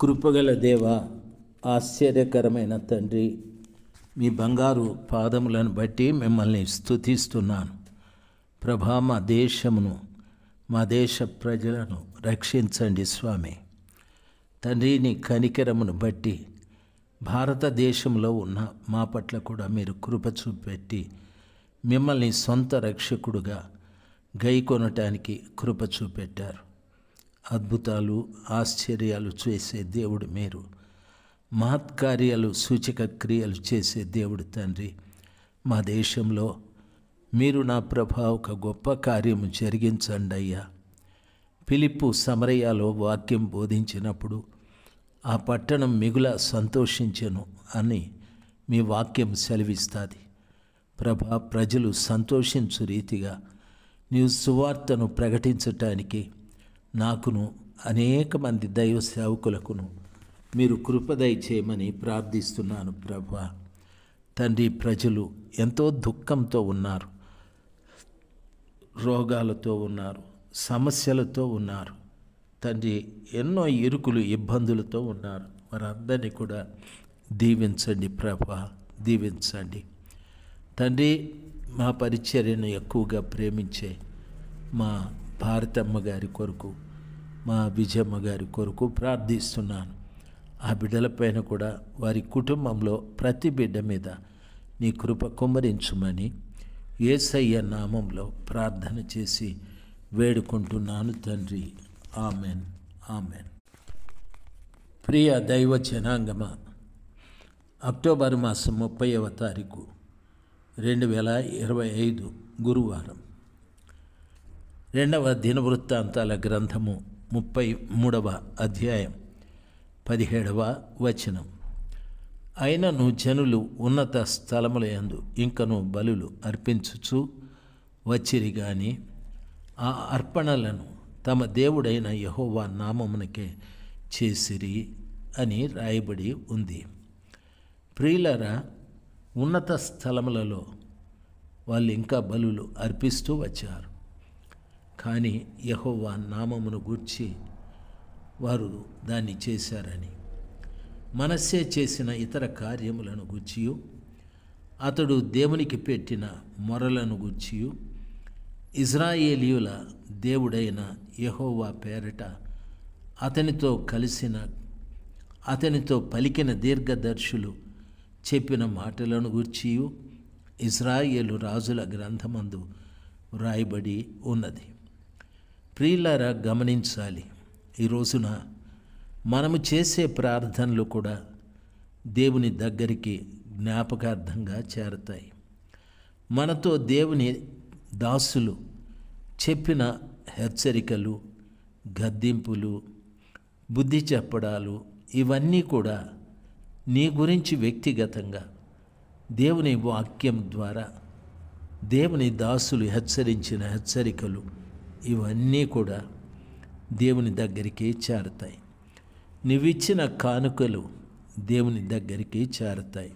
కృపగల దేవ, ఆశ్చర్యకరమైన తండ్రి, మీ బంగారు పాదములను బట్టి మిమ్మల్ని స్తుతిస్తున్నాను. ప్రభా, మా దేశమును, మా దేశ ప్రజలను రక్షించండి స్వామి. తండ్రి, నీ కనికరమును బట్టి భారతదేశంలో ఉన్న మా పట్ల కూడా మీరు కృప చూపెట్టి మిమ్మల్ని సొంత రక్షకుడుగా గైకొనటానికి కృప చూపెట్టారు. అద్భుతాలు, ఆశ్చర్యాలు చేసే దేవుడు మీరు, మహత్కార్యాలు, సూచక క్రియలు చేసే దేవుడు తండ్రి. మా దేశంలో మీరు నా ప్రభా ఒక గొప్ప కార్యము జరిగించండి అయ్యా. ఫిలిప్పు సమరయాలో వాక్యం బోధించినప్పుడు ఆ పట్టణం మిగుల సంతోషించెను అని మీ వాక్యం సెలవిస్తుంది. ప్రభా, ప్రజలు సంతోషించు రీతిగా నీవు సువార్తను ప్రకటించటానికి నాకును అనేక మంది దైవ సేవకులకును మీరు కృపదయ చేయమని ప్రార్థిస్తున్నాను. ప్రభా తండ్రి, ప్రజలు ఎంతో దుఃఖంతో ఉన్నారు, రోగాలతో ఉన్నారు, సమస్యలతో ఉన్నారు తండ్రి, ఎన్నో ఇరుకులు, ఇబ్బందులతో ఉన్నారు. వారందరినీ కూడా దీవించండి ప్రభా, దీవించండి తండ్రి. మా పరిచర్యను ఎక్కువగా ప్రేమించే మా భారతమ్మ గారి కొరకు, మా విజయమ్మ గారి కొరకు ప్రార్థిస్తున్నాను. ఆ బిడ్డలపైన కూడా, వారి కుటుంబంలో ప్రతి బిడ్డ మీద నీ కృప కుమ్మరించుమని యేసయ్య నామంలో ప్రార్థన చేసి వేడుకుంటున్నాను తండ్రి. Amen, amen. ప్రియ దైవ జనాంగమ, అక్టోబర్ మాసం 30వ తారీఖు 2025 గురువారం. 2వ దినవృత్తాంతాల గ్రంథము 33వ అధ్యాయం 17వ వచనం. అయినను జనులు ఉన్నత స్థలముల యందు ఇంకను బలులు అర్పించుచు వచ్చిరి గాని ఆ అర్పణలను తమ దేవుడైన యెహోవా నామమునకే చేసిరి అని రాయబడి ఉంది. ప్రియులారా, ఉన్నత స్థలములలో వాళ్ళు ఇంకా బలులు అర్పిస్తూ వచ్చారు. కానీ యెహోవా నామమును గూర్చి వారు దాన్ని చేశారని, మనస్సే చేసిన ఇతర కార్యములను గూర్చియు, అతడు దేవునికి పెట్టిన మొరలను గూర్చియు, ఇజ్రాయేలీయుల దేవుడైన యెహోవా పేరట అతనితో పలికిన దీర్ఘదర్శులు చెప్పిన మాటలను గూర్చియు ఇజ్రాయేలు రాజుల గ్రంథమందు వ్రాయబడి ఉన్నది. ప్రియులారా, గమనించాలి, ఈ రోజున మనము చేసే ప్రార్థనలు కూడా దేవుని దగ్గరికి జ్ఞాపకార్థంగా చేరతాయి. మనతో దేవుని దాసులు చెప్పిన హెచ్చరికలు, గద్దింపులు, బుద్ధి చెప్పడాలు, ఇవన్నీ కూడా నీ గురించి వ్యక్తిగతంగా దేవుని వాక్యం ద్వారా దేవుని దాసులు హెచ్చరించిన హెచ్చరికలు, ఇవన్నీ కూడా దేవుని దగ్గరికి చేరతాయి. నువ్విచ్చిన కానుకలు దేవుని దగ్గరికి చేరతాయి.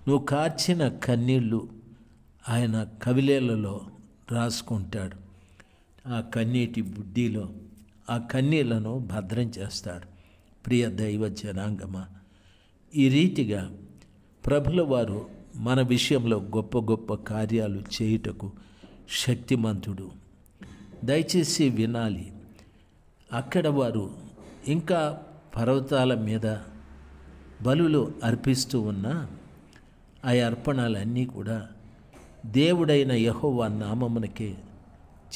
నువ్వు కార్చిన కన్నీళ్ళు ఆయన కవిలేలలో రాసుకుంటాడు. ఆ కన్నీటి బుడ్డిలో ఆ కన్నీళ్లను భద్రం చేస్తాడు. ప్రియ దైవ జనాంగమా, ఈ రీతిగా ప్రభుల వారు మన విషయంలో గొప్ప గొప్ప కార్యాలు చేయుటకు శక్తిమంతుడు. దయచేసి వినాలి. అక్కడ వారు ఇంకా పర్వతాల మీద బలులు అర్పిస్తూ ఉన్న ఆ అర్పణలన్నీ కూడా దేవుడైన యెహోవా నామమునకే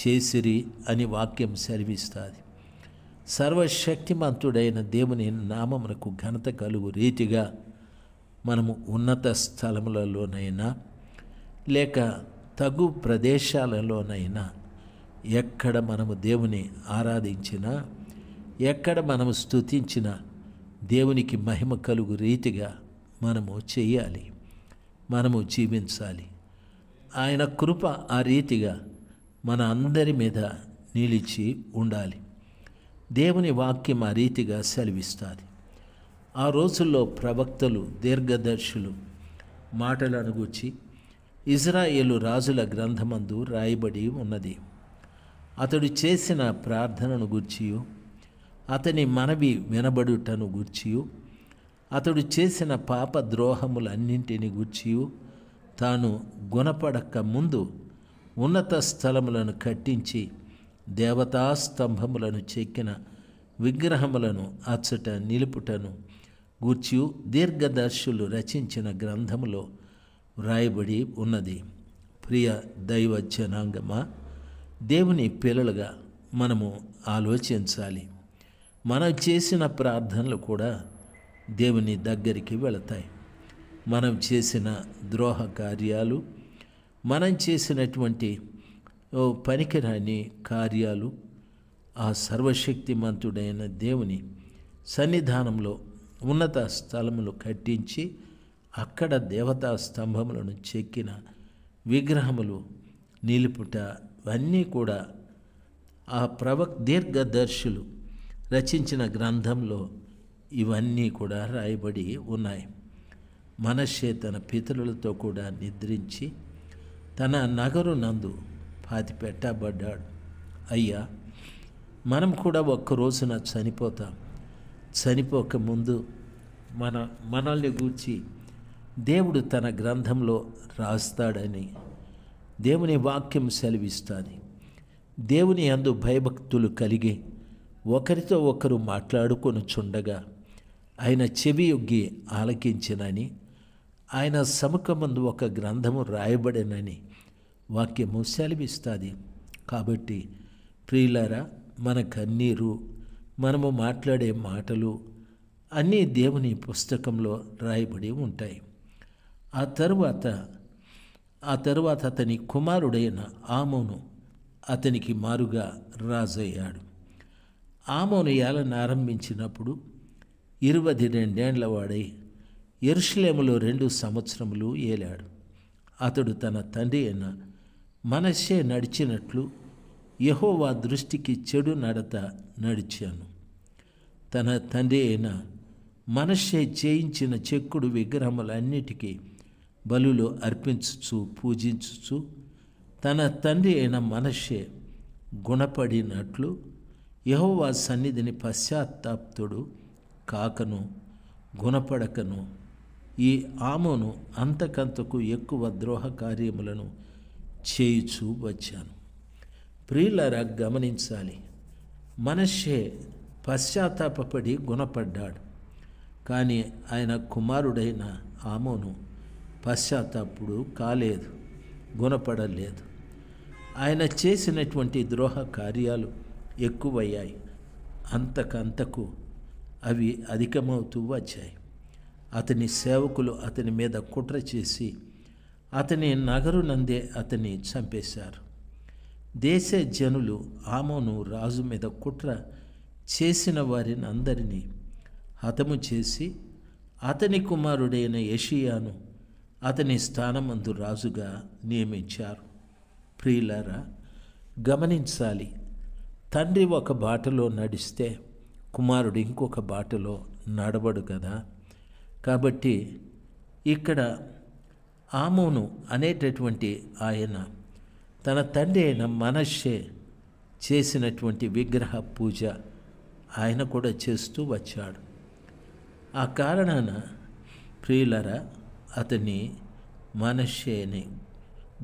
చేసిరి అని వాక్యం సెలవిస్తుంది. సర్వశక్తిమంతుడైన దేవుని నామమునకు ఘనత కలుగు రీతిగా మనము ఉన్నత స్థలములలోనైనా లేక తగు ప్రదేశాలలోనైనా ఎక్కడ మనము దేవుని ఆరాధించినా, ఎక్కడ మనము స్తుతించినా దేవునికి మహిమ కలుగు రీతిగా మనము చేయాలి, మనము జీవించాలి. ఆయన కృప ఆ రీతిగా మన అందరి మీద నిలిచి ఉండాలి. దేవుని వాక్యం ఆ రీతిగా సెలవిస్తుంది. ఆ రోజుల్లో ప్రవక్తలు, దీర్ఘదర్శులు మాటలను గూర్చి ఇజ్రాయేలు రాజుల గ్రంథమందు రాయబడి ఉన్నది. అతడు చేసిన ప్రార్థనను గూర్చియు, అతని మనవి వినబడుటను గూర్చియు అతడు చేసిన పాప ద్రోహములన్నింటిని గూర్చియు తాను గుణపడక ముందు ఉన్నత స్థలములను కట్టించి దేవతా స్తంభములను చెక్కిన విగ్రహములను అచ్చట నిలుపుటను గూర్చియు దీర్ఘదర్శులు రచించిన గ్రంథములో వ్రాయబడి ఉన్నది. ప్రియ దైవ జనాంగమా, దేవుని పిల్లలుగా మనము ఆలోచించాలి. మనం చేసిన ప్రార్థనలు కూడా దేవుని దగ్గరికి వెళతాయి. మనం చేసిన ద్రోహ కార్యాలు, మనం చేసినటువంటి పనికిరాని కార్యాలు ఆ సర్వశక్తిమంతుడైన దేవుని సన్నిధానంలో ఉన్నత స్థలములు కట్టించి అక్కడ దేవతా స్తంభములను చెక్కిన విగ్రహములు నిలుపుట అన్నీ కూడా ఆ దీర్ఘదర్శులు రచించిన గ్రంథంలో ఇవన్నీ కూడా రాయబడి ఉన్నాయి. మనష్షే తన పితరులతో కూడా నిద్రించి తన నగరు నందు పాతిపెట్టబడ్డాడు. అయ్యా, మనం కూడా ఒక్క రోజున చనిపోతాం. చనిపోక ముందు మనల్ని గూర్చి దేవుడు తన గ్రంథంలో రాస్తాడని దేవుని వాక్యం సెలవిస్తుంది. దేవుని యందు భయభక్తులు కలిగి ఒకరితో ఒకరు మాట్లాడుకొనుచుండగా ఆయన చెవి యొగ్గి ఆలకించినని, ఆయన సముఖమందు ఒక గ్రంథము రాయబడినని వాక్యము సెలవిస్తుంది. కాబట్టి ప్రియులారా, మన కన్నీరు, మనము మాట్లాడే మాటలు అన్నీ దేవుని పుస్తకంలో రాయబడి ఉంటాయి. ఆ తరువాత అతని కుమారుడైన ఆమోను అతనికి మారుగా రాజయ్యాడు. ఆమోను ఏలన ఆరంభించినప్పుడు 22 ఏండ్ల వాడై యెరూషలేములో 2 సంవత్సరములు ఏలాడు. అతడు తన తండ్రి అయిన మనష్షే నడిచినట్లు యెహోవా దృష్టికి చెడు నడత నడిచాను. తన తండ్రి అయిన మనష్షే చేయించిన చెక్కుడు విగ్రహములన్నిటికీ బలులు అర్పించుచు పూజించుచు తన తండ్రి అయిన మనష్షే గుణపడినట్లు యెహోవా సన్నిధిని పశ్చాత్తాప్తుడు కాకను గుణపడకను ఈ ఆమోను అంతకంతకు ఎక్కువ ద్రోహ కార్యములను చేయుచూ వచ్చాను. ప్రియులారా, గమనించాలి. మనష్షే పశ్చాత్తాపపడి గుణపడ్డాడు. కానీ ఆయన కుమారుడైన ఆమోను పశ్చాత్తాపుడు కాలేదు, గుణపడలేదు. ఆయన చేసినటువంటి ద్రోహ కార్యాలు ఎక్కువయ్యాయి. అంతకంతకు అవి అధికమవుతూ వచ్చాయి. అతని సేవకులు అతని మీద కుట్ర చేసి అతని నగరు నందే అతన్ని చంపేశారు. దేశ జనులు ఆమోను రాజు మీద కుట్ర చేసిన వారిని అందరినీ హతము చేసి అతని కుమారుడైన యోషియాను అతని స్థానమందు రాజుగా నియమించారు. ప్రియులారా, గమనించాలి. తండ్రి ఒక బాటలో నడిస్తే కుమారుడు ఇంకొక బాటలో నడవడు కదా. కాబట్టి ఇక్కడ ఆమోను అనేటటువంటి ఆయన తన తండ్రి అయిన మనష్షే చేసినటువంటి విగ్రహ పూజ ఆయన కూడా చేస్తూ వచ్చాడు. ఆ కారణాన ప్రియులరా, అతని మనష్షేని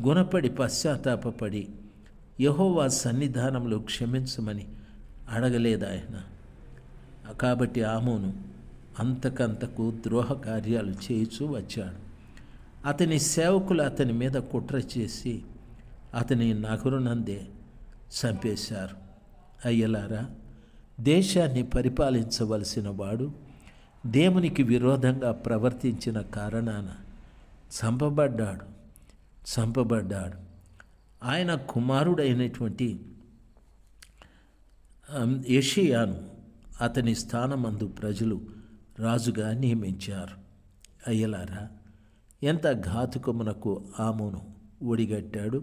గుణపడి పశ్చాత్తాపడి యెహోవా సన్నిధానంలో క్షమించమని అడగలేదు ఆయన. కాబట్టి ఆమోను అంతకంతకు ద్రోహ కార్యాలు చేయుచూ వచ్చాడు. అతని సేవకులు అతని మీద కుట్ర చేసి అతని నగరునందే చంపేశారు. అయ్యలారా, దేశాన్ని పరిపాలించవలసిన వాడు దేవునికి విరోధంగా ప్రవర్తించిన కారణాన చంపబడ్డాడు. ఆయన కుమారుడైనటువంటి యోషియాను అతని స్థానమందు ప్రజలు రాజుగా నియమించారు. అయ్యలారా, ఎంత ఘాతుకమునకు ఆమోను ఒడిగట్టాడు.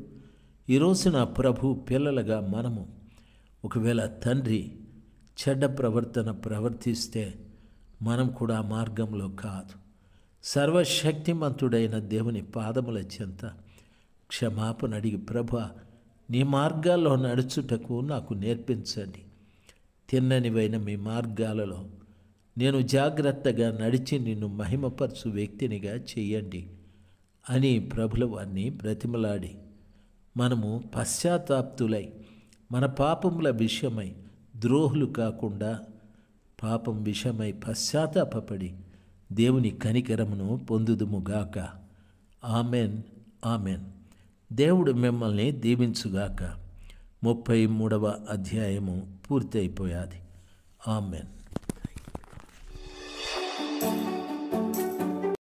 ఈరోజున ప్రభు పిల్లలుగా మనము ఒకవేళ తండ్రి చెడ్డ ప్రవర్తన ప్రవర్తిస్తే మనం కూడా మార్గంలో కాదు, సర్వశక్తిమంతుడైన దేవుని పాదముల చెంత క్షమాపణ అడిగి, ప్రభా, నీ మార్గాల్లో నడుచుటకు నాకు నేర్పించండి, తిన్ననివైన మీ మార్గాలలో నేను జాగ్రత్తగా నడిచి నిన్ను మహిమపరచు వ్యక్తినిగా చెయ్యండి అని ప్రభుల వారిని బ్రతిమలాడి మనము పశ్చాత్తాప్తులై మన పాపముల విషయమై ద్రోహులు కాకుండా పాపం విషయమై పశ్చాత్తాపడి దేవుని కనికరమును పొందుదుముగాక. Amen, amen. దేవుడు మిమ్మల్ని దీవించుగాక. 33వ అధ్యాయము పూర్తి అయిపోయాది. ఆమెన్.